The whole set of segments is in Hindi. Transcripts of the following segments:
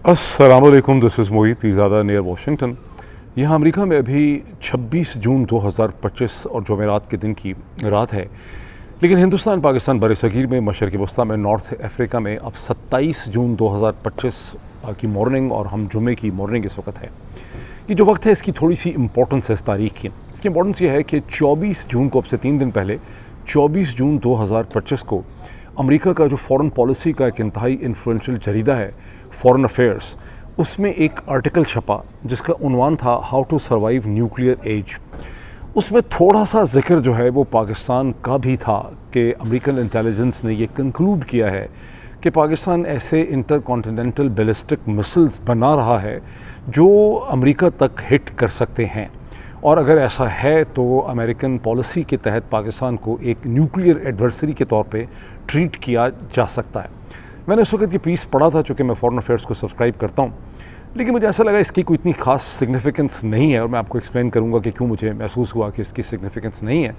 अस्सलामुअलैकुम, this is Mohit Pirzada near Washington. यहाँ अमेरिका में अभी 26 जून 2025 और जुमेरात के दिन की रात है, लेकिन हिंदुस्तान पाकिस्तान बरसगीर में मशरक़ी वस्ता में नॉर्थ अफ्रीका में अब 27 जून 2025 की मॉर्निंग और हम जुमे की मॉर्निंग इस वक्त है। ये जो वक्त है इसकी थोड़ी सी इम्पोर्टेंस है इस तारीख़ की। इसकी इम्पोर्टेंस ये है कि 24 जून को, अब से 3 दिन पहले 24 जून 2025 को अमेरिका का जो फ़ॉरेन पॉलिसी का एक इंतहाई इन्फ्लुएंशियल जरीदा है फॉरेन अफेयर्स, उसमें एक आर्टिकल छपा जिसका उन्वान था how to survive nuclear age. उसमें थोड़ा सा जिक्र जो है वो पाकिस्तान का भी था कि अमेरिकन इंटेलिजेंस ने ये कंक्लूड किया है कि पाकिस्तान ऐसे इंटरकॉन्टिनेंटल बैलिस्टिक मिसाइल्स बना रहा है जो अमेरिका तक हिट कर सकते हैं, और अगर ऐसा है तो अमेरिकन पॉलिसी के तहत पाकिस्तान को एक न्यूक्लियर एडवर्सरी के तौर पे ट्रीट किया जा सकता है। मैंने उस वक्त ये पीस पढ़ा था, चूँकि मैं फॉरेन अफेयर्स को सब्सक्राइब करता हूँ, लेकिन मुझे ऐसा लगा इसकी कोई इतनी खास सिग्निफिकेंस नहीं है, और मैं आपको एक्सप्लेन करूँगा कि क्यों मुझे महसूस हुआ कि इसकी सिग्निफिकेंस नहीं है।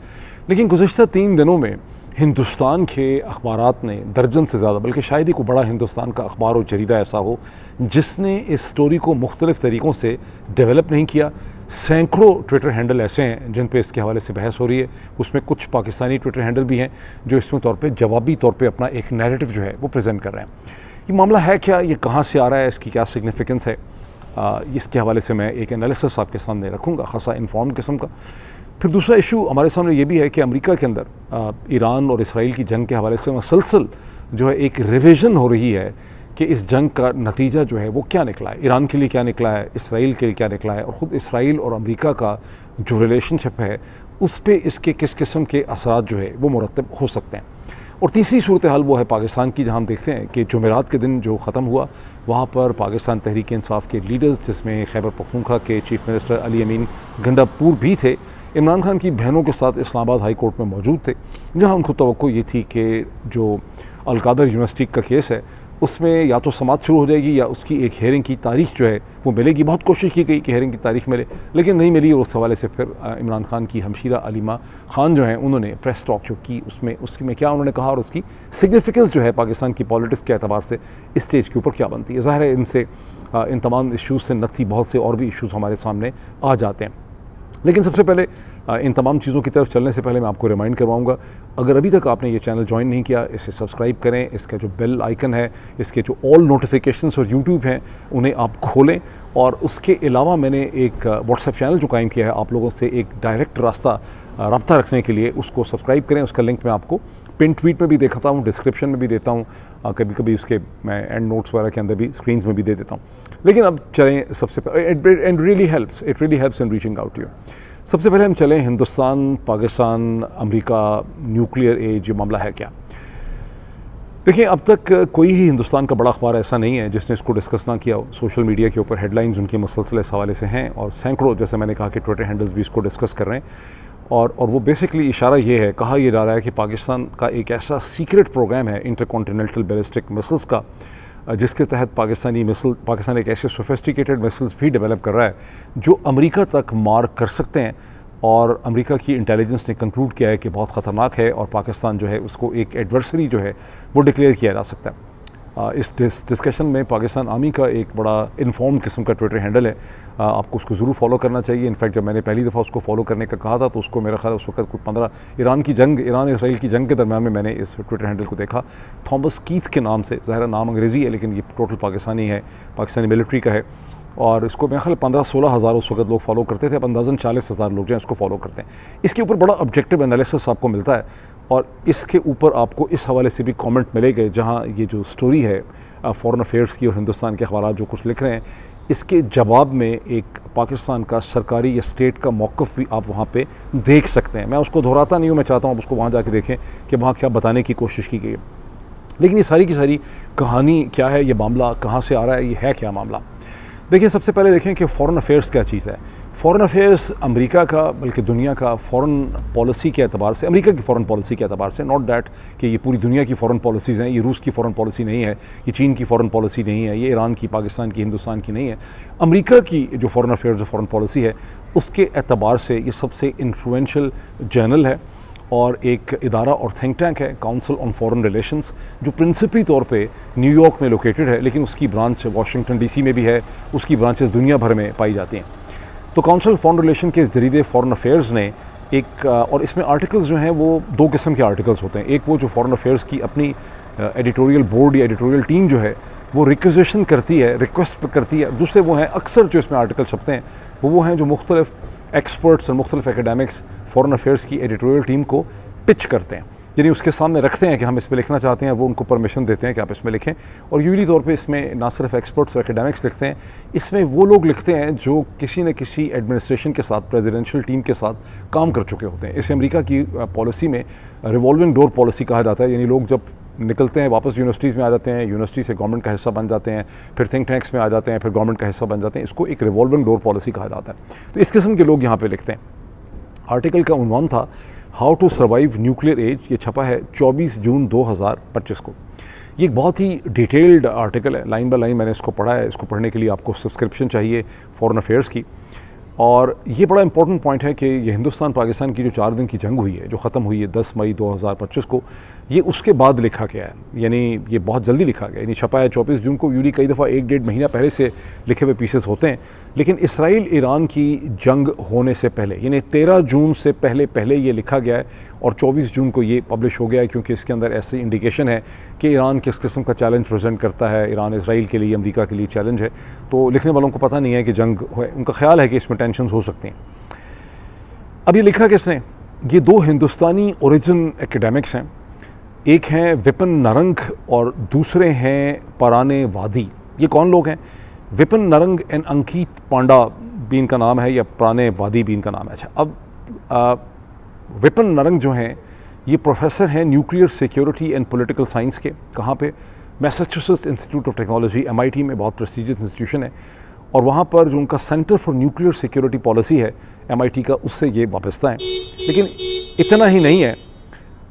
लेकिन गुज़िश्ता 3 दिनों में हिंदुस्तान के अखबारात ने दर्जन से ज़्यादा, बल्कि शायद ही कोई बड़ा हिंदुस्तान का अखबार और जरीदा ऐसा हो जिसने इस स्टोरी को मुख्तलिफ़ तरीक़ों से डेवलप नहीं किया। सैकड़ों ट्विटर हैंडल ऐसे हैं जिन पे इसके हवाले से बहस हो रही है। उसमें कुछ पाकिस्तानी ट्विटर हैंडल भी हैं जो इसमें तौर पे जवाबी तौर पे अपना एक नैरेटिव जो है वो प्रेजेंट कर रहे हैं। ये मामला है क्या, ये कहाँ से आ रहा है, इसकी क्या सिग्निफिकेंस है, इसके हवाले से मैं एक एनालिसिस आपके सामने रखूँगा, खासा इन्फॉर्म किस्म का। फिर दूसरा इशू हमारे सामने ये भी है कि अमेरिका के अंदर ईरान और इसराइल की जंग के हवाले से मुसलसल जो है एक रिविज़न हो रही है कि इस जंग का नतीजा जो है वो क्या निकला है, ईरान के लिए क्या निकला है, इसराइल के लिए क्या निकला है, और ख़ुद इसराइल और अमेरिका का जो रिलेशनशिप है उस पर इसके किस किस्म के असरात जो है वो मुरतब हो सकते हैं। और तीसरी सूरत हाल वो है पाकिस्तान की, जहाँ हम देखते हैं कि जुमेरात के दिन जो ख़त्म हुआ वहाँ पर पाकिस्तान तहरीक इंसाफ के लीडर्स, जिसमें खैबर पख्तूनख्वा के चीफ मिनिस्टर अली अमीन गंडापुर भी थे, इमरान खान की बहनों के साथ इस्लामाबाद हाई कोर्ट में मौजूद थे, जहाँ उनको तवक्को ये थी कि जो अलकादर यूनिवर्सिटी का केस है उसमें या तो समाअत शुरू हो जाएगी या उसकी एक हेयरिंग की तारीख जो है वो मिलेगी। बहुत कोशिश की गई कि हेयरिंग की तारीख मिले, लेकिन नहीं मिली, और उस हवाले से फिर इमरान खान की हमशीरा अलीमा खान जो हैं उन्होंने प्रेस टॉक जो की उसमें क्या उन्होंने कहा और उसकी सिग्निफिकेंस जो है पाकिस्तान की पॉलिटिक्स के अतबार से इस स्टेज के ऊपर क्या बनती है। ज़ाहिर है इनसे इन तमाम इशूज़ से नथी बहुत से और भी इशूज़ हमारे सामने आ जाते हैं। लेकिन सबसे पहले इन तमाम चीज़ों की तरफ चलने से पहले मैं आपको रिमाइंड करवाऊंगा, अगर अभी तक आपने ये चैनल ज्वाइन नहीं किया, इसे सब्सक्राइब करें, इसका जो बेल आइकन है, इसके जो ऑल नोटिफिकेशंस और यूट्यूब हैं उन्हें आप खोलें, और उसके अलावा मैंने एक व्हाट्सएप चैनल जो कायम किया है आप लोगों से एक डायरेक्ट रब्ता रखने के लिए, उसको सब्सक्राइब करें। उसका लिंक मैं आपको पिन ट्वीट में भी देता हूँ, डिस्क्रिप्शन में भी देता हूँ, कभी कभी उसके मैं एंड नोट्स वगैरह के अंदर भी स्क्रीन्स में भी दे देता हूँ। लेकिन अब चलें सबसे पहले, it really helps in reaching out you. सबसे पहले हम चलें Hindustan, Pakistan, America, nuclear age, ये मामला है क्या। देखिए, अब तक कोई ही हिंदुस्तान का बड़ा अखबार ऐसा नहीं है जिसने इसको डिस्कस ना किया हो। सोशल मीडिया के ऊपर हेडलाइंस उनकी मुसलसल इस हवाले से हैं, और सैकड़ों, जैसे मैंने कहा कि ट्विटर हैंडल्स भी इसको डिस्कस कर रहे हैं, और वो बेसिकली इशारा ये है, कहा यह जा रहा है कि पाकिस्तान का एक ऐसा सीक्रेट प्रोग्राम है इंटरकॉन्टिनेंटल बैलिस्टिक मिसाइल्स का, जिसके तहत पाकिस्तान एक ऐसे सोफिस्टिकेटेड मिसाइल्स भी डेवलप कर रहा है जो अमेरिका तक मार कर सकते हैं, और अमेरिका की इंटेलिजेंस ने कंक्लूड किया है कि बहुत ख़तरनाक है, और पाकिस्तान जो है उसको एक एडवर्सरी जो है वो डिक्लेयर किया जा सकता है। इस डिस्कशन में पाकिस्तान आर्मी का एक बड़ा इन्फॉर्म किस्म का ट्विटर हैंडल है, आपको उसको ज़रूर फॉलो करना चाहिए। इनफैक्ट जब मैंने पहली दफ़ा उसको फॉलो करने का कहा था तो उसको मेरा ख्याल उस वक्त कुछ 15 ईरान इसराइल की जंग के दरम्यान में मैंने इस ट्विटर हैंडल को देखा, थॉमस कीथ के नाम से। ज़ाहिर नाम अंग्रेज़ी है लेकिन ये टोटल पाकिस्तानी है, पाकिस्तानी मिलिट्री का है, और इसको मेरे ख्याल 15-16 हज़ार उस वक्त लोग फॉलो करते थे, अब अंदाज़न 40,000 लोग जो हैं इसको फॉलो करते हैं। इसके ऊपर बड़ा ऑब्जेक्टिव एनालिसिस आपको मिलता है, और इसके ऊपर आपको इस हवाले से भी कमेंट मिलेंगे जहाँ ये जो स्टोरी है फॉरेन अफेयर्स की और हिंदुस्तान के अखबार जो कुछ लिख रहे हैं, इसके जवाब में एक पाकिस्तान का सरकारी या स्टेट का मौक़िफ़ भी आप वहाँ पे देख सकते हैं। मैं उसको दोहराता नहीं हूँ, मैं चाहता हूँ आप उसको वहाँ जाके देखें कि वहाँ क्या बताने की कोशिश की गई है। लेकिन ये सारी की सारी कहानी क्या है, ये मामला कहाँ से आ रहा है, ये है क्या मामला। देखिए, सबसे पहले देखें कि फ़ॉरेन अफेयर्स क्या चीज़ है। फ़ॉरेन अफेयर्स अमेरिका का, बल्कि दुनिया का फ़ॉरेन पॉलिसी के अतबार से, अमेरिका की फ़ॉरेन पॉलिसी के अतबार से, नॉट डैट कि ये पूरी दुनिया की फ़ॉरेन पॉलिसीज़ हैं, ये रूस की फ़ॉरेन पॉलिसी नहीं है, ये चीन की फ़ॉरेन पॉलिसी नहीं है, ये ईरान की, पाकिस्तान की, हिंदुस्तान की नहीं है। अमेरिका की जो फ़ॉरेन अफेयर्स फ़ॉरेन पॉलिसी है उसके अतबार से ये सबसे इन्फ्लुएंशियल जर्नल है, और एक इदारा और थिंक टैंक है काउंसिल ऑन फॉरेन रिलेशंस, जो प्रिंसिपली तौर पे न्यूयॉर्क में लोकेटेड है, लेकिन उसकी ब्रांच वाशिंगटन डीसी में भी है, उसकी ब्रांचेस दुनिया भर में पाई जाती हैं। तो काउंसिल फॉरेन रिलेशन के जरिए फॉरेन अफेयर्स ने एक और इसमें आर्टिकल्स जो हैं वो दो किस्म के आर्टिकल्स होते हैं। एक वो जो फॉरेन अफेयर्स की अपनी एडिटोरियल बोर्ड या एडिटोरियल टीम जो है वो रिक्वेजिशन करती है, रिक्वेस्ट करती है। दूसरे वो हैं अक्सर जो इसमें आर्टिकल छपते हैं वो हैं जो मुख्तलिफ एक्सपर्ट्स और मुख्तलिफ एकेडमिक्स फॉरेन अफेयर्स की एडिटोरियल टीम को पिच करते हैं, यानी उसके सामने रखते हैं कि हम इस पर लिखना चाहते हैं, वो उनको परमिशन देते हैं कि आप इसमें लिखें। और यूजली तौर पे इसमें ना सिर्फ एक्सपर्ट्स और एकेडमिक्स लिखते हैं, इसमें वो लोग लिखते हैं जो किसी न किसी एडमिनिस्ट्रेशन के साथ, प्रेसिडेंशियल टीम के साथ काम कर चुके होते हैं। इसे अमेरिका की पॉलिसी में रिवॉल्विंग डोर पॉलिसी कहा जाता है, यानी लोग जब निकलते हैं वापस यूनिवर्सिटीज़ में आ जाते हैं, यूनिवर्सिटी से गवर्नमेंट का हिस्सा बन जाते हैं, फिर थिंक टैंक्स में आ जाते हैं, फिर गवर्नमेंट का हिस्सा बन जाते हैं। इसको एक रिवॉल्विंग डोर पॉलिसी कहा जाता है। तो इस किस्म के लोग यहाँ पे लिखते हैं। आर्टिकल का उन्वान था how to survive nuclear age. ये छपा है 24 जून 2025 को। ये एक बहुत ही डिटेल्ड आर्टिकल है, लाइन बाय लाइन मैंने इसको पढ़ा है। इसको पढ़ने के लिए आपको सब्सक्रिप्शन चाहिए फॉरेन अफेयर्स की। और ये बड़ा इंपॉर्टेंट पॉइंट है कि ये हिंदुस्तान पाकिस्तान की जो 4 दिन की जंग हुई है, जो ख़त्म हुई है 10 मई 2025 को, ये उसके बाद लिखा गया है, यानी ये बहुत जल्दी लिखा गया। यानी छपा है 24 जून को, यूली कई दफ़ा 1-1.5 महीना पहले से लिखे हुए पीसेस होते हैं, लेकिन इसराइल ईरान की जंग होने से पहले, यानी 13 जून से पहले ये लिखा गया है और 24 जून को ये पब्लिश हो गया है, क्योंकि इसके अंदर ऐसी इंडिकेशन है कि ईरान किस किस्म का चैलेंज प्रेजेंट करता है। ईरान इसराइल के लिए, अमेरिका के लिए चैलेंज है। तो लिखने वालों को पता नहीं है कि जंग है, उनका ख्याल है कि इसमें टेंशन हो सकती हैं। अब ये लिखा किसने? ये 2 हिंदुस्तानी ओरिजिन एकेडमिक्स हैं। एक हैं विपिन नारंग और दूसरे हैं पराने वादी। ये कौन लोग हैं? विपिन नारंग एंड अंकित पांडा भी इनका नाम है, या पराने वादी भी इनका नाम है। अच्छा, अब विपिन नारंग जो हैं ये प्रोफेसर हैं nuclear security and political science के। कहाँ पे? Massachusetts institute of technology, MIT में, बहुत प्रेस्टीजियस इंस्टीट्यूशन है। और वहाँ पर जो उनका centre for nuclear security policy है MIT का, उससे ये वाबस्ता है। लेकिन इतना ही नहीं है,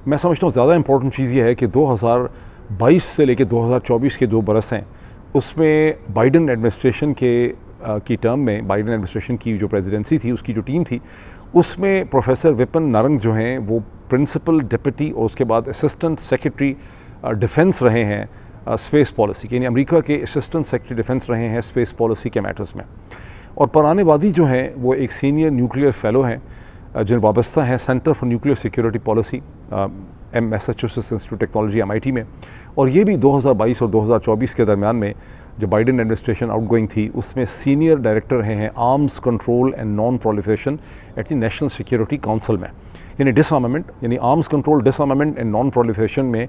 मैं समझता हूँ ज़्यादा इंपॉर्टेंट चीज़ ये है कि 2022 से लेकर 2024 के 2 बरस हैं, उसमें बाइडन एडमिनिस्ट्रेशन की टर्म में, बाइडन एडमिनिस्ट्रेशन की जो प्रेसिडेंसी थी, उसकी जो टीम थी, उसमें प्रोफेसर विपिन नारंग जो हैं वो प्रिंसिपल डिप्टी और उसके बाद असिस्टेंट सेक्रेटरी डिफेंस रहे हैं स्पेस पॉलिसी के, यानी अमेरिका के असिस्टेंट सेक्रेटरी डिफेंस रहे हैं स्पेस पॉलिसी के मैटर्स में। और पराने वादी जो हैं वो एक सीनियर न्यूक्लियर फेलो हैं जिन वाबस्ता हैं centre for nuclear security policy Massachusetts institute technology MIT में। और ये भी 2022 और 2024 के दरमियान में, जब बाइडन एडमिनिस्ट्रेशन आउटगोइंग थी, उसमें सीनियर डायरेक्टर रहे हैं arms control and non proliferation at the national security council में, यानी डिसआर्मामेंट, यानी arms control, डिसआर्मामेंट and non proliferation में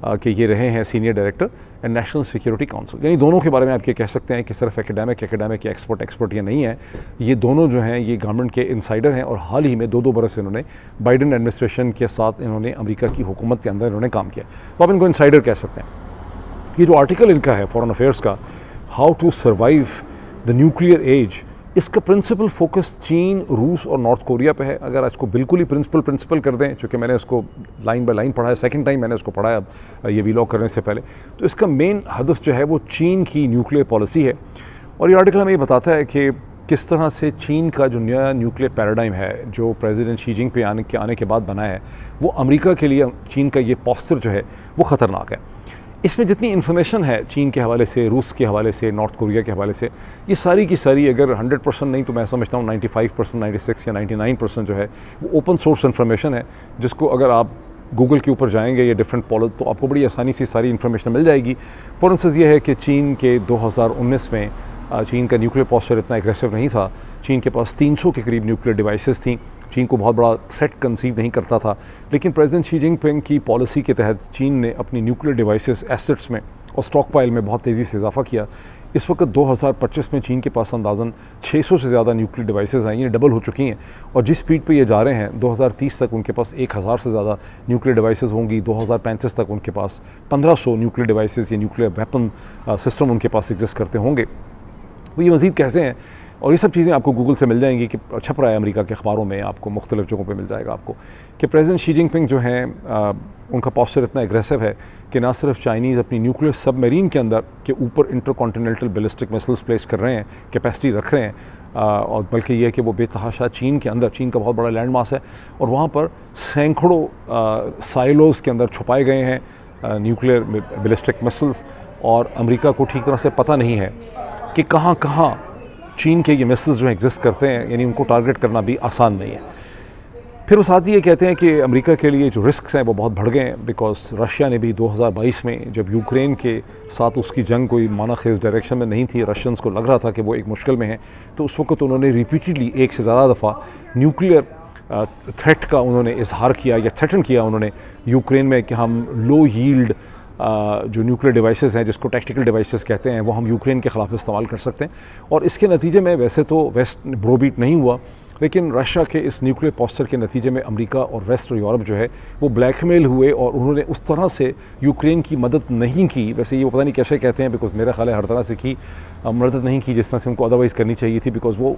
कि ये रहे हैं senior director and national security council. यानी दोनों के बारे में आप ये कह सकते हैं कि सिर्फ एकेडमिक या एक्सपर्ट ये नहीं है, ये दोनों जो हैं ये गवर्नमेंट के इंसाइडर हैं। और हाल ही में 2 बरस इन्होंने बाइडन एडमिनिस्ट्रेशन के साथ इन्होंने अमेरिका की हुकूमत के अंदर इन्होंने काम किया, तो आप इनको इंसाइडर कह सकते हैं। ये जो आर्टिकल इनका है फॉरेन अफेयर्स का, how to survive the nuclear age, इसका प्रिंसिपल फोकस चीन, रूस और नॉर्थ कोरिया पे है। अगर इसको बिल्कुल ही प्रिंसिपल कर दें, चूँकि मैंने इसको लाइन बाय लाइन पढ़ा है, सेकंड टाइम मैंने इसको पढ़ा है अब ये वीलॉग करने से पहले, तो इसका मेन हदफ जो है वो चीन की न्यूक्लियर पॉलिसी है। और ये आर्टिकल हमें ये बताता है कि किस तरह से चीन का जो नया न्यूक्लियर पैराडाइम है, जो प्रेसिडेंट शी जिनपिंग के आने के बाद बना है, वो अमेरिका के लिए चीन का ये पॉस्चर जो है वो ख़तरनाक है। इसमें जितनी इन्फॉर्मेशन है चीन के हवाले से, रूस के हवाले से, नॉर्थ कोरिया के हवाले से, ये सारी की सारी, अगर 100% नहीं तो मैं समझता हूँ 95%, 96 या 99% जो है वो ओपन सोर्स इन्फॉर्मेशन है, जिसको अगर आप गूगल के ऊपर जाएंगे या डिफरेंट पॉलिसी, तो आपको बड़ी आसानी से सारी इन्फॉर्मेशन मिल जाएगी। फॉर इंस्टेंस ये है कि चीन के 2019 में चीन का न्यूक्लियर पॉस्चर इतना एग्रेसिव नहीं था। चीन के पास 300 के करीब न्यूक्लियर डिवाइसेस थी। चीन को बहुत बड़ा थ्रेट कंसीव नहीं करता था, लेकिन प्रेसिडेंट शी जिनपिंग की पॉलिसी के तहत चीन ने अपनी न्यूक्लियर डिवाइसेस एसेट्स में और स्टॉक पाइल में बहुत तेज़ी से इजाफा किया। इस वक्त 2025 में चीन के पास अंदाज़न 600 से ज़्यादा न्यूक्लियर डिवाइसेस हैं, ये डबल हो चुकी हैं। और जिस स्पीड पे ये जा रहे हैं, 2030 तक उनके पास 1000 से ज़्यादा न्यूक्लियर डिवाइसेस होंगी। 2035 तक उनके पास 1500 न्यूक्लियर डिवाइसेस या न्यूक्लियर वेपन सिस्टम उनके पास एग्जिस्ट करते होंगे। वो ये मज़ीद कहते हैं, और ये सब चीज़ें आपको गूगल से मिल जाएंगी कि छप रहा है अमेरिका के अखबारों में, आपको मुख्तलिफ जगहों पे मिल जाएगा आपको, कि प्रेसिडेंट शी जिनपिंग जो हैं उनका पोस्चर इतना एग्रेसिव है कि ना सिर्फ चाइनीज़ अपनी न्यूक्लियर सबमरीन के अंदर के ऊपर इंटरकॉन्टिनेंटल बैलिस्टिक मिसाइल्स प्लेस कर रहे हैं, कैपेसिटी रख रहे हैं, और बल्कि ये है कि वो बेतहाशा चीन के अंदर, चीन का बहुत बड़ा लैंड मास है और वहाँ पर सैकड़ों साइलोज़ के अंदर छुपाए गए हैं न्यूक्लियर बैलिस्टिक मिसाइल्स, और अमेरिका को ठीक तरह से पता नहीं है कि कहाँ कहाँ चीन के ये मिसाइल्स जो एग्जिस्ट करते हैं, यानी उनको टारगेट करना भी आसान नहीं है। फिर वो साथ ही ये कहते हैं कि अमेरिका के लिए जो रिस्क हैं वो बहुत बढ़ गए हैं, बिकॉज रशिया ने भी 2022 में जब यूक्रेन के साथ उसकी जंग कोई माना खेज डायरेक्शन में नहीं थी, रशियंस को लग रहा था कि वो एक मुश्किल में हैं, तो उस वक्त उन्होंने रिपीटेडली एक से ज़्यादा दफ़ा न्यूक्लियर थ्रेट का उन्होंने इजहार किया या थ्रेटन किया उन्होंने यूक्रेन में कि हम लो यील्ड जो न्यूक्लियर डिवाइसेस हैं, जिसको टैक्टिकल डिवाइसेस कहते हैं, वो हम यूक्रेन के ख़िलाफ़ इस्तेमाल कर सकते हैं। और इसके नतीजे में वैसे तो वेस्ट ब्रोबीट नहीं हुआ, लेकिन रशिया के इस न्यूक्लियर पोस्चर के नतीजे में अमेरिका और वेस्ट और यूरोप जो है वो ब्लैकमेल हुए, और उन्होंने उस तरह से यूक्रेन की मदद नहीं की। वैसे ये पता नहीं कैसे कहते हैं, बिकॉज मेरा ख्याल है हर तरह से की मदद नहीं की जिस तरह से उनको अदरवाइज़ करनी चाहिए थी, बिकॉज वो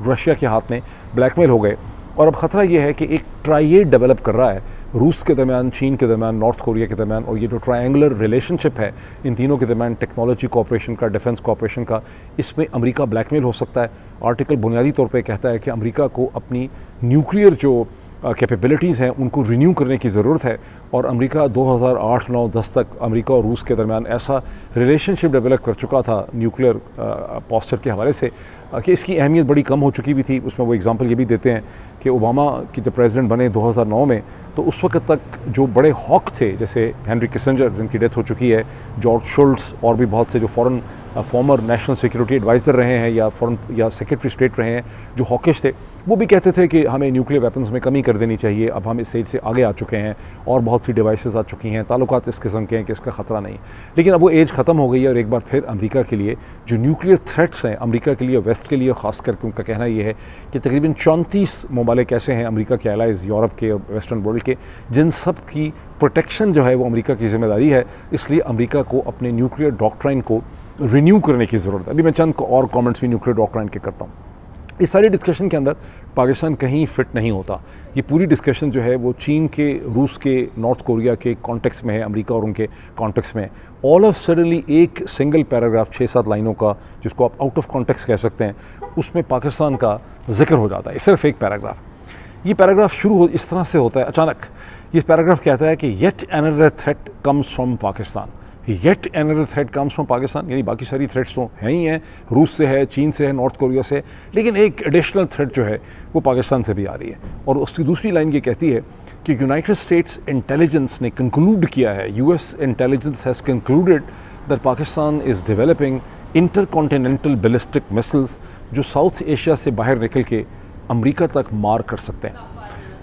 रशिया के हाथ में ब्लैकमेल हो गए। और अब ख़तरा ये है कि एक ट्राइएड डेवलप कर रहा है रूस के दरमियान, चीन के दरमियान, नॉर्थ कोरिया के दरमियान, और ये जो ट्रायंगुलर रिलेशनशिप है इन तीनों के दरमियान, टेक्नोलॉजी कोऑपरेशन का, डिफेंस कोऑपरेशन का, इसमें अमेरिका ब्लैकमेल हो सकता है। आर्टिकल बुनियादी तौर पे कहता है कि अमेरिका को अपनी न्यूक्लियर जो कैपेबिलिटीज़ हैं उनको रिन्यू करने की ज़रूरत है, और अमेरिका 2008, 9, 10 तक अमेरिका और रूस के दरमियान ऐसा रिलेशनशिप डेवलप कर चुका था न्यूक्लियर पोस्चर के हवाले से कि इसकी अहमियत बड़ी कम हो चुकी भी थी। उसमें वो एग्जांपल ये भी देते हैं कि ओबामा की जब प्रेसिडेंट बने 2009 में, तो उस वक्त तक जो बड़े हॉक थे, जैसे हेनरी किसिंजर जिनकी डेथ हो चुकी है, जॉर्ज शुल्ट्ज़, और भी बहुत से जो फॉर्मर नेशनल सिक्योरिटी एडवाइज़र रहे हैं या सेक्रेटरी स्टेट रहे हैं जो हॉकिश थे, वो भी कहते थे कि हमें न्यूक्लियर वेपन्स में कमी कर देनी चाहिए, अब हम इस एज से आगे आ चुके हैं और बहुत सी डिवाइसेस आ चुकी हैं, ताल्लुकात इस किस्म के हैं कि इसका ख़तरा नहीं। लेकिन अब वो एज ख़त्म हो गई है, और एक बार फिर अमेरिका के लिए जो न्यूक्लियर थ्रेट्स हैं, अमेरिका के लिए, वेस्ट के लिए ख़ास करके, उनका कहना ये है कि तकरीबन 34 ममालिक ऐसे हैं अमेरिका के एलाइज़, यूरोप के और वेस्टर्न वर्ल्ड के, जिन सब की प्रोटेक्शन जो है वो अमेरिका की ज़िम्मेदारी है। इसलिए अमेरिका को अपने न्यूक्लियर डॉक्ट्राइन को रिन्यू करने की ज़रूरत है। अभी मैं चंद और कमेंट्स भी न्यूक्लियर डॉक्ट्राइन के करता हूँ। इस सारी डिस्कशन के अंदर पाकिस्तान कहीं फिट नहीं होता। ये पूरी डिस्कशन जो है वो चीन के, रूस के, नॉर्थ कोरिया के कॉन्टेक्स्ट में है, अमेरिका और उनके कॉन्टेक्स्ट में। ऑल ऑफ सडनली एक सिंगल पैराग्राफ 6-7 लाइनों का, जिसको आप आउट ऑफ कॉन्टेक्स्ट कह सकते हैं, उसमें पाकिस्तान का जिक्र हो जाता है। सिर्फ एक पैराग्राफ, ये पैराग्राफ शुरू इस तरह से होता है अचानक। ये पैराग्राफ कहता है कि yet another threat comes from Pakistan, yet another threat comes from Pakistan, यानी बाकी सारी थ्रेट्स तो हैं ही हैं, रूस से है, चीन से है, नॉर्थ कोरिया से, लेकिन एक एडिशनल थ्रेट जो है वो पाकिस्तान से भी आ रही है। और उसकी दूसरी लाइन ये कहती है कि यूनाइटेड स्टेट्स इंटेलिजेंस ने कंक्लूड किया है, US intelligence has concluded that Pakistan is developing intercontinental ballistic missiles जो साउथ एशिया से बाहर निकल के अमेरिका तक मार कर सकते हैं।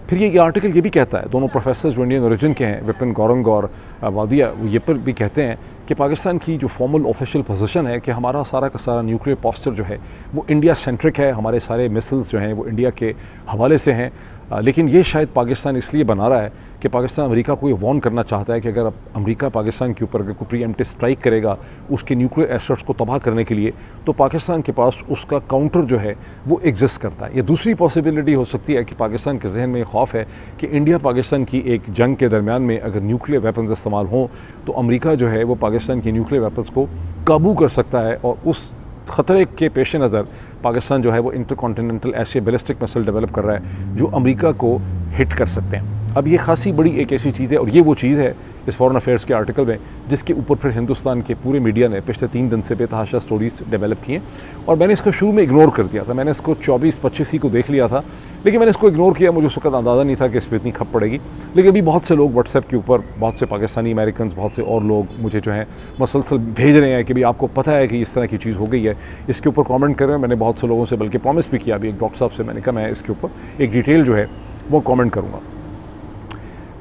फिर ये आर्टिकल ये भी कहता है, दोनों प्रोफेसर जो इंडियन ओरिजिन के हैं, विपिन गौरंग और वादिया, वो ये पर भी कहते हैं कि पाकिस्तान की जो फॉर्मल ऑफिशियल पोजीशन है कि हमारा सारा का सारा न्यूक्लियर पोस्चर जो है वो इंडिया सेंट्रिक है, हमारे सारे मिसाइल्स जो हैं वो इंडिया के हवाले से हैं। लेकिन ये शायद पाकिस्तान इसलिए बना रहा है कि पाकिस्तान अमेरिका को ये वार्न करना चाहता है कि अगर अमेरिका पाकिस्तान के ऊपर अगर कोई प्रीएम्प्टिव स्ट्राइक करेगा उसके न्यूक्लियर एसेट्स को तबाह करने के लिए, तो पाकिस्तान के पास उसका काउंटर जो है वो एग्जिस्ट करता है। ये दूसरी पॉसिबिलिटी हो सकती है कि पाकिस्तान के जहन में खौफ है कि इंडिया पाकिस्तान की एक जंग के दरमियान में अगर न्यूक्लियर वेपन्स इस्तेमाल हों तो अमेरिका जो है वो पाकिस्तान की न्यूक्लियर वेपन्स को काबू कर सकता है, और उस ख़तरे के पेश नज़र पाकिस्तान जो है वो इंटरकॉन्टिनेंटल ऐसे बैलिस्टिक मिसाइल डेवलप कर रहा है जो अमेरिका को हिट कर सकते हैं। अब ये खासी बड़ी एक ऐसी चीज़ है, और ये वो चीज़ है इस फॉरेन अफेयर्स के आर्टिकल में जिसके ऊपर फिर हिंदुस्तान के पूरे मीडिया ने पिछले 3 दिन से बेतहाशा स्टोरीज डेवलप की हैं, और मैंने इसको शुरू में इग्नोर कर दिया था। मैंने इसको 24-25 ही को देख लिया था, लेकिन मैंने इसको इग्नोर किया, मुझे उस वक्त अंदाज़ा नहीं था कि इस पर इतनी खप पड़ेगी। लेकिन अभी बहुत से लोग व्हाट्सएप के ऊपर, बहुत से पाकिस्तानी अमेरिकन, बहुत से और लोग मुझे जो है मसलसल भेज रहे हैं कि भाई आपको पता है कि इस तरह की चीज़ हो गई है, इसके ऊपर कमेंट कर रहे हैं। मैंने बहुत से लोगों से बल्कि प्रॉमिस भी किया, अभी एक डॉक्टर साहब से मैंने कहा मैं इसके ऊपर एक डिटेल जो है वो कमेंट करूँगा।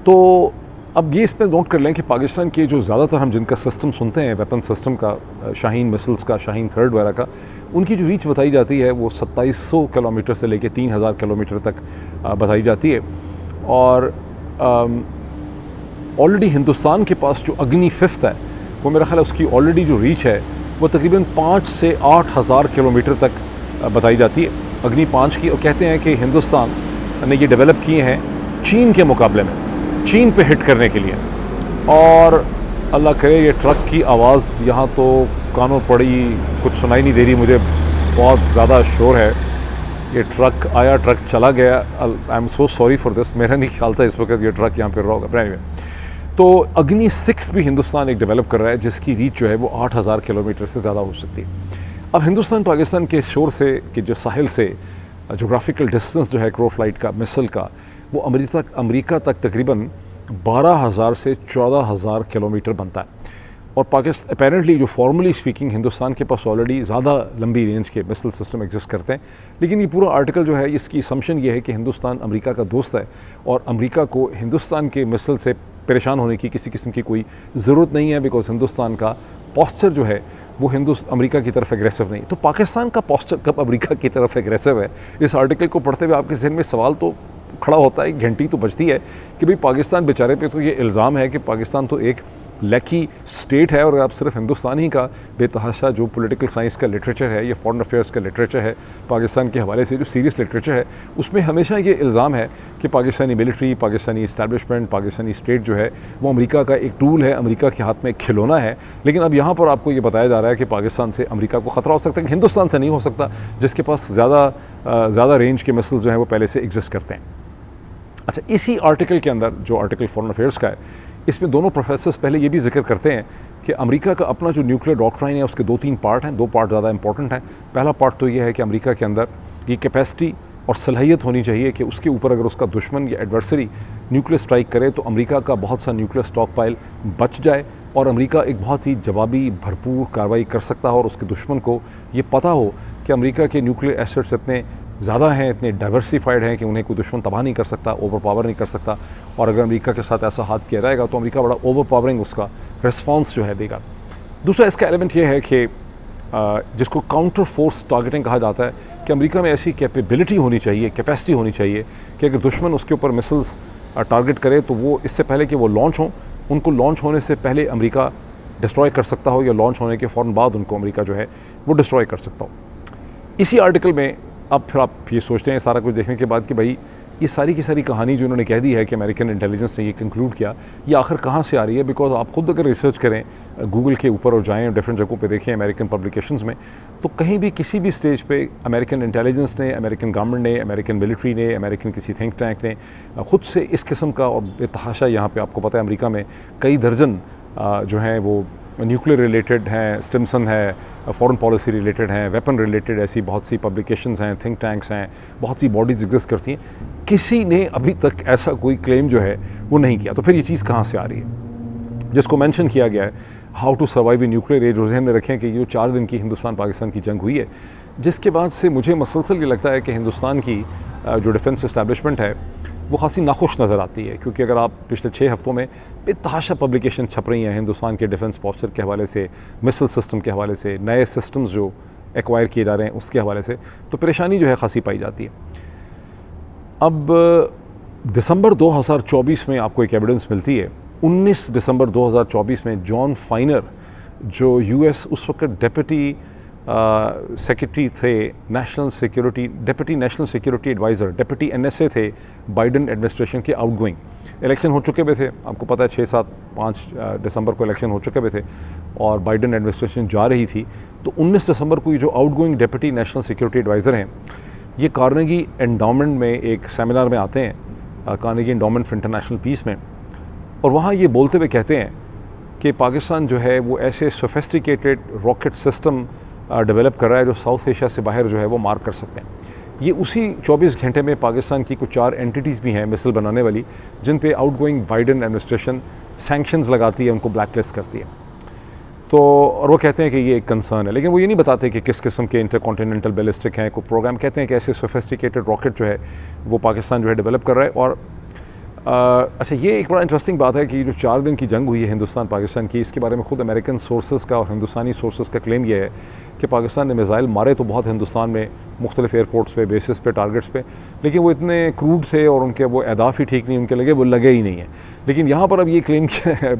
तो अब ये इसमें नोट कर लें कि पाकिस्तान के जो ज़्यादातर हम जिनका सिस्टम सुनते हैं, वेपन सिस्टम का, शाहीन मिसाइल्स का, शाहीन थर्ड वगैरह का, उनकी जो रीच बताई जाती है वो 2700 किलोमीटर से लेके 3000 किलोमीटर तक बताई जाती है। और ऑलरेडी हिंदुस्तान के पास जो अग्नि 5 है वो मेरा ख्याल है उसकी ऑलरेडी जो रीच है वो तकरीबन 5 से 8 हज़ार किलोमीटर तक बताई जाती है, अग्नि 5 की। और कहते हैं कि हिंदुस्तान ने ये डेवलप किए हैं चीन के मुकाबले में, चीन पे हिट करने के लिए। और अल्लाह करे ये ट्रक की आवाज़ यहाँ तो कानों पड़ी, कुछ सुनाई नहीं दे रही मुझे, बहुत ज़्यादा शोर है। ये ट्रक आया, ट्रक चला गया। I am so sorry for this, मेरा नहीं ख्याल था इस वक्त ये ट्रक यहाँ पर रहा होगा। एनीवे, तो अग्नि 6 भी हिंदुस्तान एक डेवलप कर रहा है जिसकी रीच जो है वो 8000 किलोमीटर से ज़्यादा हो सकती है। अब हिंदुस्तान पाकिस्तान के शोर से कि जो साहिल से जोग्राफिकल डिस्टेंस जो है क्रो फ्लाइट का, मिसल का, वो अमेरिका तक तकरीबन 12,000 से 14,000 किलोमीटर बनता है। और पाकिस्तान अपेरेंटली जो फॉर्मली स्पीकिंग हिंदुस्तान के पास ऑलरेडी ज़्यादा लंबी रेंज के मिसल सिस्टम एग्जिस्ट करते हैं। लेकिन ये पूरा आर्टिकल जो है इसकी असम्पशन ये है कि हिंदुस्तान अमेरिका का दोस्त है और अमेरिका को हिंदुस्तान के मिसल से परेशान होने की किसी किस्म की कोई ज़रूरत नहीं है, बिकॉज हिंदुस्तान का पोस्चर जो है वो अमेरिका की तरफ एग्रेसिव नहीं। तो पाकिस्तान का पोस्चर कब अमेरिका की तरफ एग्रेसिव है, इस आर्टिकल को पढ़ते हुए आपके जहन में सवाल तो खड़ा होता है, घंटी तो बजती है कि भाई पाकिस्तान बेचारे पे तो ये इल्ज़ाम है कि पाकिस्तान तो एक लकी स्टेट है। और आप सिर्फ हिंदुस्तान ही का बेतहाशा जो पॉलिटिकल साइंस का लिटरेचर है, ये फॉरेन अफेयर्स का लिटरेचर है पाकिस्तान के हवाले से, जो सीरियस लिटरेचर है, उसमें हमेशा ये इल्ज़ाम है कि Pakistani military, Pakistani establishment, Pakistani state जो है वो अमेरिका का एक टूल है, अमेरिका के हाथ में एक खिलौना है। लेकिन अब यहाँ पर आपको ये बताया जा रहा है कि पाकिस्तान से अमेरिका को ख़तरा हो सकता है, कि हिंदुस्तान से नहीं हो सकता, जिसके पास ज़्यादा रेंज के मिसाइल्स जो हैं वो पहले से एग्जिस्ट करते हैं। अच्छा, इसी आर्टिकल के अंदर जो आर्टिकल फॉरेन अफेयर्स का है, इसमें दोनों प्रोफेसर्स पहले ये भी जिक्र करते हैं कि अमेरिका का अपना जो न्यूक्लियर डॉक्ट्राइन है उसके 2-3 पार्ट हैं। 2 पार्ट ज़्यादा इंपॉर्टेंट हैं। पहला पार्ट तो ये है कि अमेरिका के अंदर ये कैपेसिटी और सलाहियत होनी चाहिए कि उसके ऊपर अगर उसका दुश्मन या एडवर्सरी न्यूक्लियर स्ट्राइक करे तो अमेरिका का बहुत सा न्यूक्लियर स्टॉक पाइल बच जाए और अमेरिका एक बहुत ही जवाबी भरपूर कार्रवाई कर सकता हो और उसके दुश्मन को ये पता हो कि अमेरिका के न्यूक्लियर एसेट्स इतने ज़्यादा हैं, इतने डाइवर्सिफाइड हैं कि उन्हें कोई दुश्मन तबाह नहीं कर सकता, ओवर पावर नहीं कर सकता। और अगर अमेरिका के साथ ऐसा हाथ किया जाएगा तो अमेरिका बड़ा ओवर पावरिंग उसका रिस्पॉन्स जो है देगा। दूसरा इसका एलिमेंट ये है कि जिसको काउंटर फोर्स टारगेटिंग कहा जाता है, कि अमेरिका में ऐसी कैपेबिलिटी होनी चाहिए, कैपेसिटी होनी चाहिए कि अगर दुश्मन उसके ऊपर मिसाइल्स टारगेट करे तो वो इससे पहले कि वो लॉन्च हों, उनको लॉन्च होने से पहले अमेरिका डिस्ट्रॉय कर सकता हो, या लॉन्च होने के फ़ौरन बाद उनको अमेरिका जो है वो डिस्ट्रॉय कर सकता हो। इसी आर्टिकल में अब फिर आप ये सोचते हैं सारा कुछ देखने के बाद कि भाई ये सारी की सारी कहानी जो उन्होंने कह दी है कि अमेरिकन इंटेलिजेंस ने ये कंक्लूड किया, ये आखिर कहाँ से आ रही है। बिकॉज आप खुद अगर रिसर्च करें गूगल के ऊपर और जाएँ डिफरेंट जगहों पे देखें अमेरिकन पब्लिकेशंस में, तो कहीं भी किसी भी स्टेज पे अमेरिकन इंटेलिजेंस ने, अमेरिकन गवर्नमेंट ने, अमेरिकन मिलिट्री ने, अमेरिकन किसी थिंक टैंक ने ख़ुद से इस किस्म का, और बेतहाशा यहाँ पर आपको पता है अमेरिका में कई दर्जन जो हैं वो न्यूक्लियर रिलेटेड हैं, स्टिम्सन है, फॉरेन पॉलिसी रिलेटेड हैं, वेपन रिलेटेड ऐसी बहुत सी पब्लिकेशंस हैं, थिंक टैंक्स हैं, बहुत सी बॉडीज़ एग्जिस्ट करती हैं। किसी ने अभी तक ऐसा कोई क्लेम जो है वो नहीं किया। तो फिर ये चीज़ कहाँ से आ रही है, जिसको मेंशन किया गया है how to survive in nuclear age. और ज़हन में रखें कि ये 4 दिन की हिंदुस्तान पाकिस्तान की जंग हुई है, जिसके बाद से मुझे मसलसल ये लगता है कि हिंदुस्तान की जो डिफेंस इस्टेब्लिशमेंट है वो खासी नाखुश नज़र आती है। क्योंकि अगर आप पिछले 6 हफ्तों में बेतहाशा पब्लिकेशन छप रही हैं हिंदुस्तान के डिफेंस पोस्चर के हवाले से, मिसाइल सिस्टम के हवाले से, नए सिस्टम्स जो एक्वायर किए जा रहे हैं उसके हवाले से, तो परेशानी जो है खासी पाई जाती है। अब दिसंबर 2024 में आपको एक एविडेंस मिलती है। 19 दिसंबर 2024 में जॉन फाइनर जो US उस वक्त डेप्यूटी सेक्रेटरी थे national security, deputy national security adviser, deputy NSA थे बाइडन एडमिनिस्ट्रेशन के आउटगोइंग। इलेक्शन हो चुके हुए थे, आपको पता है 6-7-5 दिसंबर को इलेक्शन हो चुके हुए थे और बाइडन एडमिनिस्ट्रेशन जा रही थी। तो 19 दिसंबर को ये जो outgoing deputy national security adviser हैं, ये कार्नेगी एंडाउमेंट में एक सेमिनार में आते हैं, Carnegie endowment for international peace में, और वहाँ ये बोलते हुए कहते हैं कि पाकिस्तान जो है वो ऐसे सोफिस्टिकेटेड रॉकेट सिस्टम डेवलप कर रहा है जो साउथ एशिया से बाहर जो है वो मार कर सकते हैं। ये उसी 24 घंटे में पाकिस्तान की कुछ 4 एंटिटीज़ भी हैं मिसाइल बनाने वाली, जिन पे आउटगोइंग बाइडन एडमिनिस्ट्रेशन सैंक्शंस लगाती है, उनको ब्लैकलिस्ट करती है। तो और वो कहते हैं कि ये एक कंसर्न है, लेकिन वो ये नहीं बताते कि किस किस्म के इंटरकॉन्टिनेंटल बैलिस्टिक हैं, कोई प्रोग्राम। कहते हैं कि ऐसे सोफिस्टिकेटेड रॉकेट जो है वो पाकिस्तान जो है डेवलप कर रहा है। और अच्छा, ये एक बड़ा इंटरेस्टिंग बात है कि जो 4 दिन की जंग हुई है हिंदुस्तान पाकिस्तान की, इसके बारे में खुद अमेरिकन सोर्सेज का और हिंदुस्तानी सोर्सेज का क्लेम ये है कि पाकिस्तान ने मिसाइल मारे तो बहुत हिंदुस्तान में मुख्तलिफ एयरपोर्ट्स पे, बेसिस पे, टारगेट्स पे, लेकिन वो इतने क्रूड थे और उनके वो अहदाफ ही ठीक नहीं उनके लगे, वो लगे ही नहीं है। लेकिन यहाँ पर अब ये क्लेम किया है,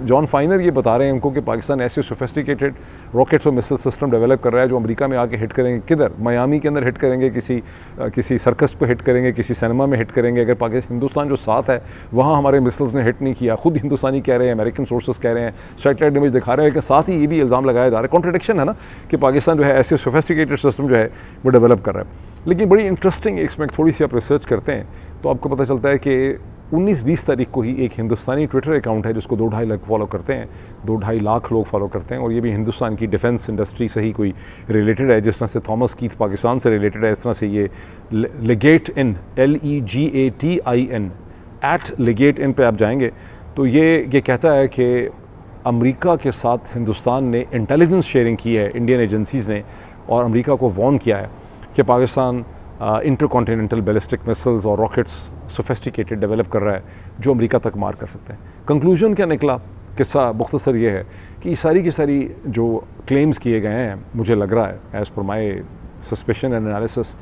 जॉन फाइनर ये बता रहे हैं उनको कि पाकिस्तान ऐसे सोफिस्टिकेटेड रॉकेट्स और मिसाइल सिस्टम डेवलप कर रहा है जो अमेरिका में आके हिट करेंगे। किधर? मियामी के अंदर हिट करेंगे, किसी सर्कस पे हिट करेंगे, किसी सिनेमा में हिट करेंगे। अगर पाकिस्तान हिंदुस्तान जो साथ है वहाँ हमारे मिसाइल्स ने हिट नहीं किया, खुद हिंदुस्तानी कह रहे हैं, अमेरिकन सोर्सेस कह रहे हैं, सैटेलाइट इमेज दिखा रहे हैं, लेकिन साथ ही ये भी इल्ज़ाम लगाया जा रहा है। कॉन्ट्रडिक्शन है ना कि पाकिस्तान जो है ऐसे सोफिस्टिकेटेड सिस्टम जो है वो डेवलप कर रहा है। लेकिन बड़ी इंटरेस्टिंग, इसमें थोड़ी सी आप रिसर्च करते हैं तो आपको पता चलता है कि 19-20 तारीख को ही एक हिंदुस्तानी ट्विटर अकाउंट है जिसको 2-2.5 लाख फॉलो करते हैं, 2-2.5 लाख लोग फॉलो करते हैं, और ये भी हिंदुस्तान की डिफेंस इंडस्ट्री से ही कोई रिलेटेड है। जिस तरह से थॉमस कीथ पाकिस्तान से रिलेटेड है, इस तरह से ये लेगेट इन LEGATIN @legatein पे आप जाएंगे तो ये कहता है कि अमेरिका के साथ हिंदुस्तान ने इंटेलिजेंस शेयरिंग की है, इंडियन एजेंसीज़ ने, और अमेरिका को वार्न किया है कि पाकिस्तान इंटरकॉन्टिनेंटल बैलिस्टिक मिसाइल्स और रॉकेट्स सोफिस्टिकेटेड डेवलप कर रहा है जो अमेरिका तक मार कर सकते हैं। कंक्लूजन क्या निकला? किस्सा मुख्तसर ये है कि सारी की सारी जो क्लेम्स किए गए हैं, मुझे लग रहा है as per my suspicion and analysis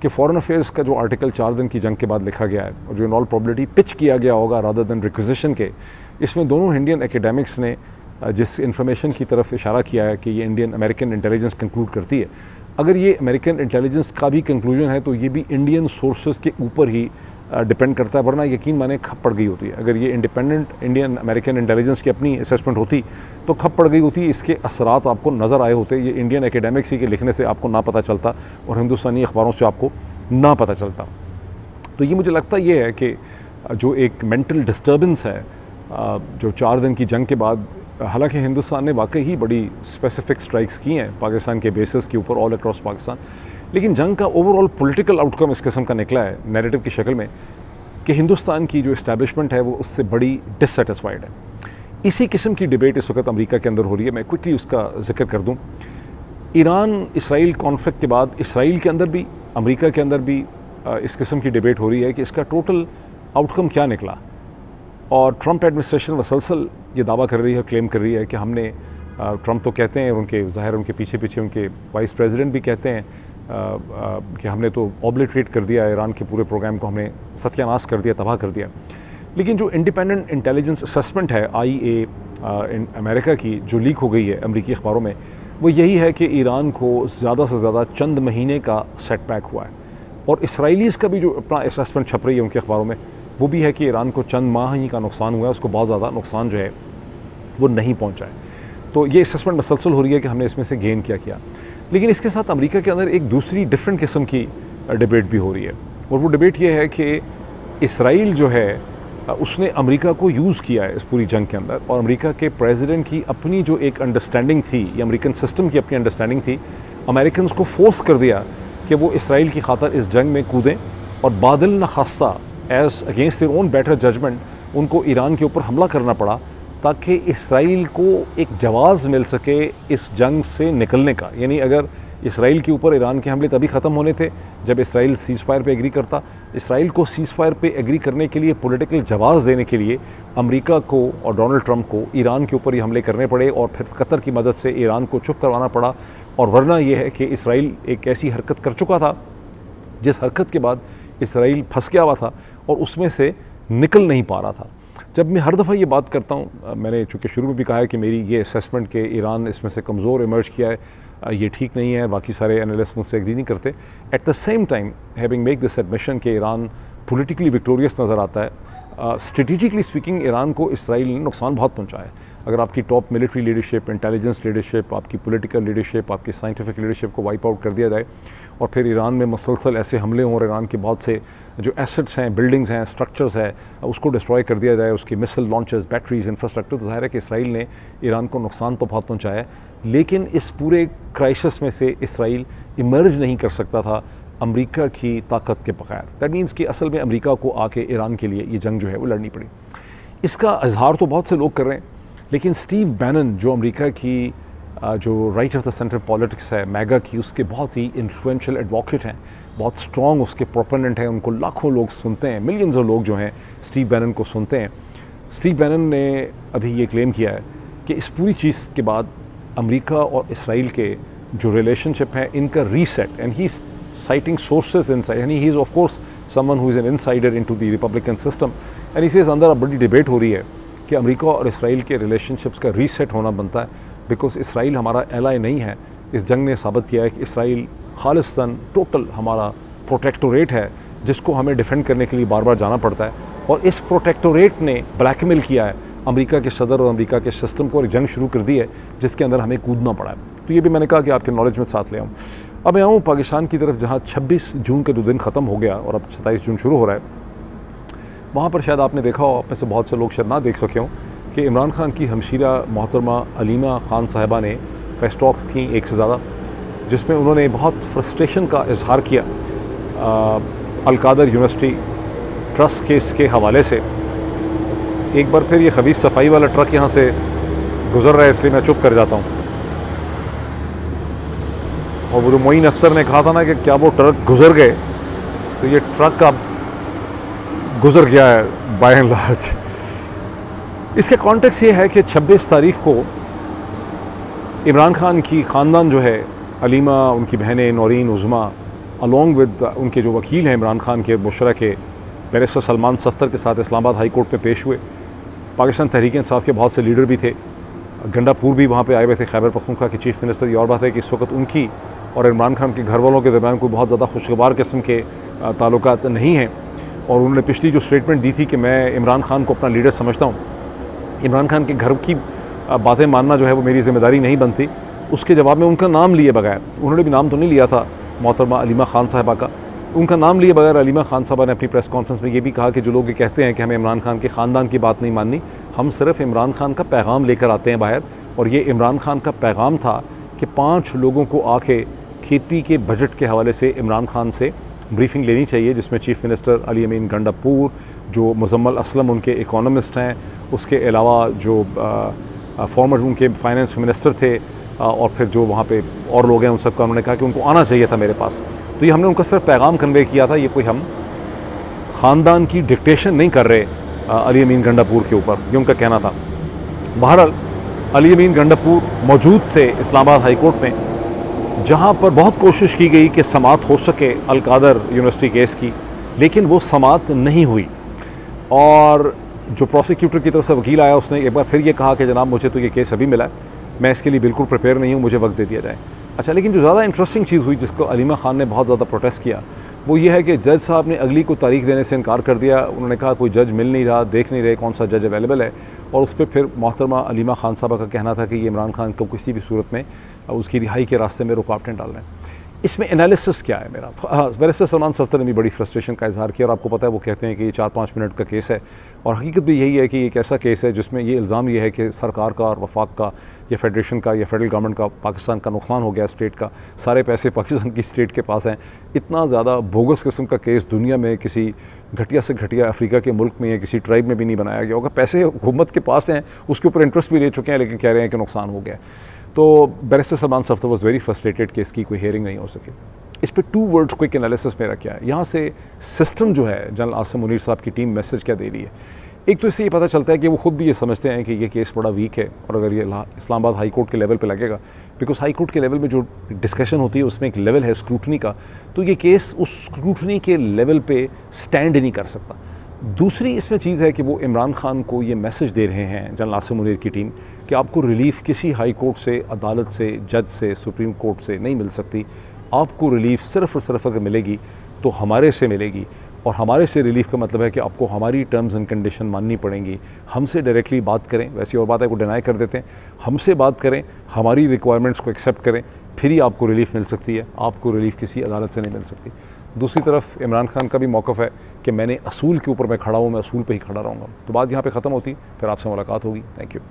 कि फॉरेन अफेयर्स का जो आर्टिकल 4 दिन की जंग के बाद लिखा गया है और जो इन ऑल प्रोबेबिलिटी पिच किया गया होगा रादर देन रिक्विजिशन के, इसमें दोनों इंडियन एकेडमिक्स ने जिस इन्फॉर्मेशन की तरफ इशारा किया है कि ये इंडियन अमेरिकन इंटेलिजेंस कंक्लूड करती है, अगर ये अमेरिकन इंटेलिजेंस का भी कंक्लूजन है तो ये भी इंडियन सोर्सेज के ऊपर ही डिपेंड करता है, वरना यकीन माने खप पड़ गई होती है। अगर ये इंडिपेंडेंट इंडियन अमेरिकन इंटेलिजेंस की अपनी असेसमेंट होती तो खप पड़ गई होती, इसके असरात आपको नज़र आए होते, ये इंडियन एकेडमिक्स ही के लिखने से आपको ना पता चलता और हिंदुस्तानी अखबारों से आपको ना पता चलता। तो ये मुझे लगता ये है कि जो एक मेंटल डिस्टर्बेंस है जो 4 दिन की जंग के बाद, हालांकि हिंदुस्तान ने वाकई ही बड़ी स्पेसिफिक स्ट्राइक्स की हैं पाकिस्तान के बेसिस के ऊपर ऑल अक्रॉस पाकिस्तान, लेकिन जंग का ओवरऑल पॉलिटिकल आउटकम इस किस्म का निकला है नैरेटिव की शक्ल में कि हिंदुस्तान की जो इस्टेब्लिशमेंट है वो उससे बड़ी डिससेटिस्फाइड है। इसी किस्म की डिबेट इस वक्त अमेरिका के अंदर हो रही है। मैं क्विकली उसका जिक्र कर दूँ। ईरान इसराइल कॉन्फ्लिक्ट के बाद इसराइल के अंदर भी, अमेरिका के अंदर भी इस किस्म की डिबेट हो रही है कि इसका टोटल आउटकम क्या निकला, और ट्रंप एडमिनिस्ट्रेशन वसलसल ये दावा कर रही है, क्लेम कर रही है कि हमने, ट्रंप तो कहते हैं, उनके ज़ाहिर उनके पीछे पीछे उनके वाइस प्रेसिडेंट भी कहते हैं कि हमने तो ऑब्लिटरेट कर दिया ईरान के पूरे प्रोग्राम को, हमने सत्यानाश कर दिया, तबाह कर दिया। लेकिन जो इंडिपेंडेंट इंटेलिजेंस असेसमेंट है IA अमेरिका की, जो लीक हो गई है अमरीकी अखबारों में, वो यही है कि ईरान को ज़्यादा से ज़्यादा चंद महीने का सेटबैक हुआ है, और इसराइलीज़ का भी जो अपना असेसमेंट छप रही है उनके अखबारों में, वो भी है कि ईरान को चंद माह ही का नुकसान हुआ है, उसको बहुत ज़्यादा नुकसान जो है वो नहीं पहुंचा है। तो ये असेसमेंट मसलसल हो रही है कि हमने इसमें से गेन क्या किया। लेकिन इसके साथ अमेरिका के अंदर एक दूसरी डिफरेंट किस्म की डिबेट भी हो रही है, और वो डिबेट ये है कि इसराइल जो है उसने अमेरिका को यूज़ किया है इस पूरी जंग के अंदर, और अमेरिका के प्रेसिडेंट की अपनी जो एक अंडरस्टैंडिंग थी, या अमेरिकन सिस्टम की अपनी अंडरस्टैंडिंग थी, अमेरिकन को फोर्स कर दिया कि वो इसराइल की खातर इस जंग में कूदें, और बादल न खास्ता as against their own better judgement उनको ईरान के ऊपर हमला करना पड़ा ताकि इसराइल को एक जवाज़ मिल सके इस जंग से निकलने का। यानी अगर इसराइल के ऊपर ईरान के हमले तभी ख़त्म होने थे जब इसराइल सीज़ फायर पे एग्री करता। इसराइल को सीज़ फायर पे एग्री करने के लिए, पॉलिटिकल जवाब देने के लिए अमेरिका को और डोनाल्ड ट्रंप को ईरान के ऊपर ये हमले करने पड़े, और फिर कतर की मदद से ईरान को चुप करवाना पड़ा। और वरना यह है कि इसराइल एक ऐसी हरकत कर चुका था जिस हरकत के बाद इसराइल फंस गया हुआ था और उसमें से निकल नहीं पा रहा था। जब मैं हर दफ़ा ये बात करता हूँ, मैंने चूँकि शुरू में भी कहा है कि मेरी ये असेसमेंट के ईरान इसमें से कमज़ोर इमर्ज किया है, ये ठीक नहीं है, बाकी सारे एनालिस्ट मुझसे एग्री नहीं करते। At the same time having make this admission कि ईरान पॉलिटिकली विक्टोरियस नज़र आता है, स्ट्रेटिजिकली स्पीकिंग ईरान को इसराइल ने नुकसान बहुत पहुँचाया है। अगर आपकी top military leadership, intelligence leadership, आपकी पॉलिटिकल लीडरशिप, आपकी साइंटिफिक लीडरशिप को वाइप आउट कर दिया जाए और फिर ईरान में मसलसल ऐसे हमले हों और ईरान के बहुत से जो एसेट्स हैं, बिल्डिंग्स हैं, स्ट्रक्चर्स हैं, उसको डिस्ट्रॉय कर दिया जाए, उसकी मिसाइल लॉन्चर्स, बैटरीज, इंफ्रास्ट्रक्चर, तो ज़ाहिर है कि इसराइल ने ईरान को नुकसान तो बहुत पहुँचाया है। लेकिन इस पूरे क्राइसिस में से इसराइल इमर्ज नहीं कर सकता था अमेरिका की ताकत के बगैर। दैट मीन्स कि असल में अमेरिका को आके ईरान के लिए ये जंग जो है वो लड़नी पड़ी। इसका इजहार तो बहुत से लोग कर रहे हैं, लेकिन स्टीव बैनन जो अमेरिका की जो right of the centre politics है मैगा की, उसके बहुत ही इन्फ्लुएंशियल एडवोकेट हैं, बहुत स्ट्रॉन्ग उसके प्रोपोनेंट हैं, उनको लाखों लोग सुनते हैं, मिलियंस ऑफ लोग जो हैं स्टीव बैनन को सुनते हैं। स्टीव बैनन ने अभी ये क्लेम किया है कि इस पूरी चीज़ के बाद अमेरिका और इसराइल के जो रिलेशनशिप हैं इनका reset, and he citing sources inside, यानी he is of course someone who is an insider into the Republican system, and he says अंदर अब बड़ी डिबेट हो रही है कि अमेरिका और इसराइल के रिलेशनशिप्स का रीसेट होना बनता है, बिकॉज इसराइल हमारा एलाई नहीं है। इस जंग ने साबित किया है कि इसराइल खालिस्तान टोटल हमारा प्रोटेक्टोरेट है, जिसको हमें डिफेंड करने के लिए बार बार जाना पड़ता है, और इस प्रोटेक्टोरेट ने ब्लैकमेल किया है अमेरिका के सदर और अमेरिका के सिस्टम को, और एक जंग शुरू कर दी है जिसके अंदर हमें कूदना पड़ा है। तो ये भी मैंने कहा कि आपके नॉलेज में साथ ले आऊँ। अब मैं आऊँ पाकिस्तान की तरफ, जहाँ 26 जून का जो दिन ख़त्म हो गया और अब 27 जून शुरू हो रहा है, वहाँ पर शायद आपने देखा हो, आप में से बहुत से लोग शायद ना देख सके हों, कि इमरान खान की हमशीरा मोहतरमा अलीमा खान साहिबा ने प्रेस टॉक्स की एक से ज़्यादा, जिसमें उन्होंने बहुत फ्रस्ट्रेशन का इजहार किया अल-कादर यूनिवर्सिटी ट्रस्ट केस के हवाले से। एक बार फिर ये खबीस सफाई वाला ट्रक यहाँ से गुजर रहा है, इसलिए मैं चुप कर जाता हूँ। और वो जो मोइन अख्तर ने कहा था ना कि क्या वो ट्रक गुजर गए, तो ये ट्रक अब गुजर गया है बाय एंड लार्ज। इसका कॉन्टेक्स्ट ये है कि 26 तारीख को इमरान खान की ख़ानदान जो है, अलीमा, उनकी बहनें नौरीन, उज़मा, अलॉन्ग विद उनके जो वकील हैं इमरान खान के, बुशरा के, बैरिस्टर सलमान सफ्तर के साथ इस्लामाबाद हाई कोर्ट में पेश हुए। पाकिस्तान तहरीक इंसाफ के बहुत से लीडर भी थे, गंडापुर भी वहाँ पे आए हुए थे, खैबर पख्तूनख्वा के चीफ मिनिस्टर। ये और बात है कि इस वक्त उनकी और इमरान खान के घर वालों के दरमियान कोई बहुत ज़्यादा खुशगवार किस्म के ताल्लुकात नहीं हैं, और उन्होंने पिछली जो स्टेटमेंट दी थी कि मैं इमरान खान को अपना लीडर समझता हूँ, इमरान खान के घर की बातें मानना जो है वो मेरी ज़िम्मेदारी नहीं बनती, उसके जवाब में उनका नाम लिए बगैर, उन्होंने भी नाम तो नहीं लिया था मोहतरमा अलीमा खान साहिबा का, उनका नाम लिए बगैर अलीमा खान साहबा ने अपनी प्रेस कॉन्फ्रेंस में ये भी कहा कि जो लोग ये कहते हैं कि हमें इमरान खान के ख़ानदान की बात नहीं माननी, हम सिर्फ इमरान खान का पैगाम लेकर आते हैं बाहर। और ये इमरान खान का पैगाम था कि 5 लोगों को आके खेती के बजट के हवाले से इमरान खान से ब्रीफिंग लेनी चाहिए, जिसमें चीफ़ मिनिस्टर अली अमीन गंडापुर, जो मुजम्मल असलम उनके इकोनॉमिस्ट हैं, उसके अलावा जो फॉर्मर उनके फाइनेंस मिनिस्टर थे, और फिर जो वहाँ पे और लोग हैं, उन सब का उन्होंने कहा कि उनको आना चाहिए था मेरे पास। तो ये हमने उनका सिर्फ पैगाम कन्वे किया था, ये कोई हम ख़ानदान की डिक्टेशन नहीं कर रहे अली अमीन गंडापुर के ऊपर, ये उनका कहना था। बहरहाल अली अमीन गंडापुर मौजूद थे इस्लामाबाद हाई कोर्ट में, जहाँ पर बहुत कोशिश की गई कि समाअत हो सके अल-कादर यूनिवर्सिटी केस की, लेकिन वो समाअत नहीं हुई। और जो प्रोसिक्यूटर की तरफ से वकील आया, उसने एक बार फिर ये कहा कि जनाब मुझे तो ये केस अभी मिला है, मैं इसके लिए बिल्कुल प्रिपेयर नहीं हूँ, मुझे वक्त दे दिया जाए। अच्छा, लेकिन जो ज़्यादा इंटरेस्टिंग चीज़ हुई, जिसको अलीमा खान ने बहुत ज़्यादा प्रोटेस्ट किया, वो ये है कि जज साहब ने अगली को तारीख देने से इनकार कर दिया। उन्होंने कहा कोई जज मिल नहीं रहा, देख नहीं रहे कौन सा जज अवेलेबल है, और उस पर फिर मोहतरमा अलीमा खान साहबा का कहना था कि ये इमरान खान को किसी भी सूरत में उसकी रिहाई के रास्ते में रुकावटें डाल रहे हैं। इसमें एनालिसिस क्या है मेरा? बैरिस्टर सलमान सफ्तर ने भी बड़ी फ्रस्ट्रेशन का इजहार किया, और आपको पता है वो कहते हैं कि ये 4-5 मिनट का केस है, और हकीकत भी यही है कि एक ऐसा केस है जिसमें ये इल्ज़ाम ये है कि सरकार का और वफाक का या फेडरेशन का या फेडरल गवर्नमेंट का पाकिस्तान का नुकसान हो गया, स्टेट का, सारे पैसे पाकिस्तान की स्टेट के पास हैं। इतना ज़्यादा बोगस किस्म का केस दुनिया में किसी घटिया से घटिया अफ्रीका के मुल्क में या किसी ट्राइब में भी नहीं बनाया गया होगा। पैसे हुकूमत के पास हैं, उसके ऊपर इंटरेस्ट भी ले चुके हैं, लेकिन कह रहे हैं कि नुकसान हो गया। तो barrister Salman Safdar was very frustrated कि इसकी कोई हेयरिंग नहीं हो सके। इस पर 2 वर्ड्स क्विक एनालिसिस मेरा क्या है, यहाँ से सिस्टम जो है, जनरल आसिम मुनीर साहब की टीम मैसेज क्या दे रही है। एक तो इससे ये पता चलता है कि वो खुद भी ये समझते हैं कि ये केस बड़ा वीक है, और अगर ये इस्लामाबाद हाई कोर्ट के लेवल पे लगेगा, बिकॉज हाई कोर्ट के लेवल में जो डिस्कशन होती है उसमें एक लेवल है स्क्रूटनी का, तो ये केस उस स्क्रूटनी के लेवल पे स्टैंड नहीं कर सकता। दूसरी इसमें चीज़ है कि वो इमरान खान को ये मैसेज दे रहे हैं, जनरल आसिम मुनीर की टीम, कि आपको रिलीफ किसी हाई कोर्ट से, अदालत से, जज से, सुप्रीम कोर्ट से नहीं मिल सकती। आपको रिलीफ सिर्फ़ और सिर्फ अगर मिलेगी तो हमारे से मिलेगी, और हमारे से रिलीफ का मतलब है कि आपको हमारी टर्म्स एंड कंडीशन माननी पड़ेंगी। हमसे डायरेक्टली बात करें, वैसी और बात है को डिनाई कर देते हैं, हमसे बात करें, हमारी रिक्वायरमेंट्स को एक्सेप्ट करें, फिर ही आपको रिलीफ मिल सकती है। आपको रिलीफ किसी अदालत से नहीं मिल सकती। दूसरी तरफ इमरान खान का भी मौक़िफ़ है कि मैंने असूल के ऊपर मैं खड़ा हूँ, मैं असूल पे ही खड़ा रहूँगा। तो बात यहाँ पे ख़त्म होती, फिर आपसे मुलाकात होगी। Thank you.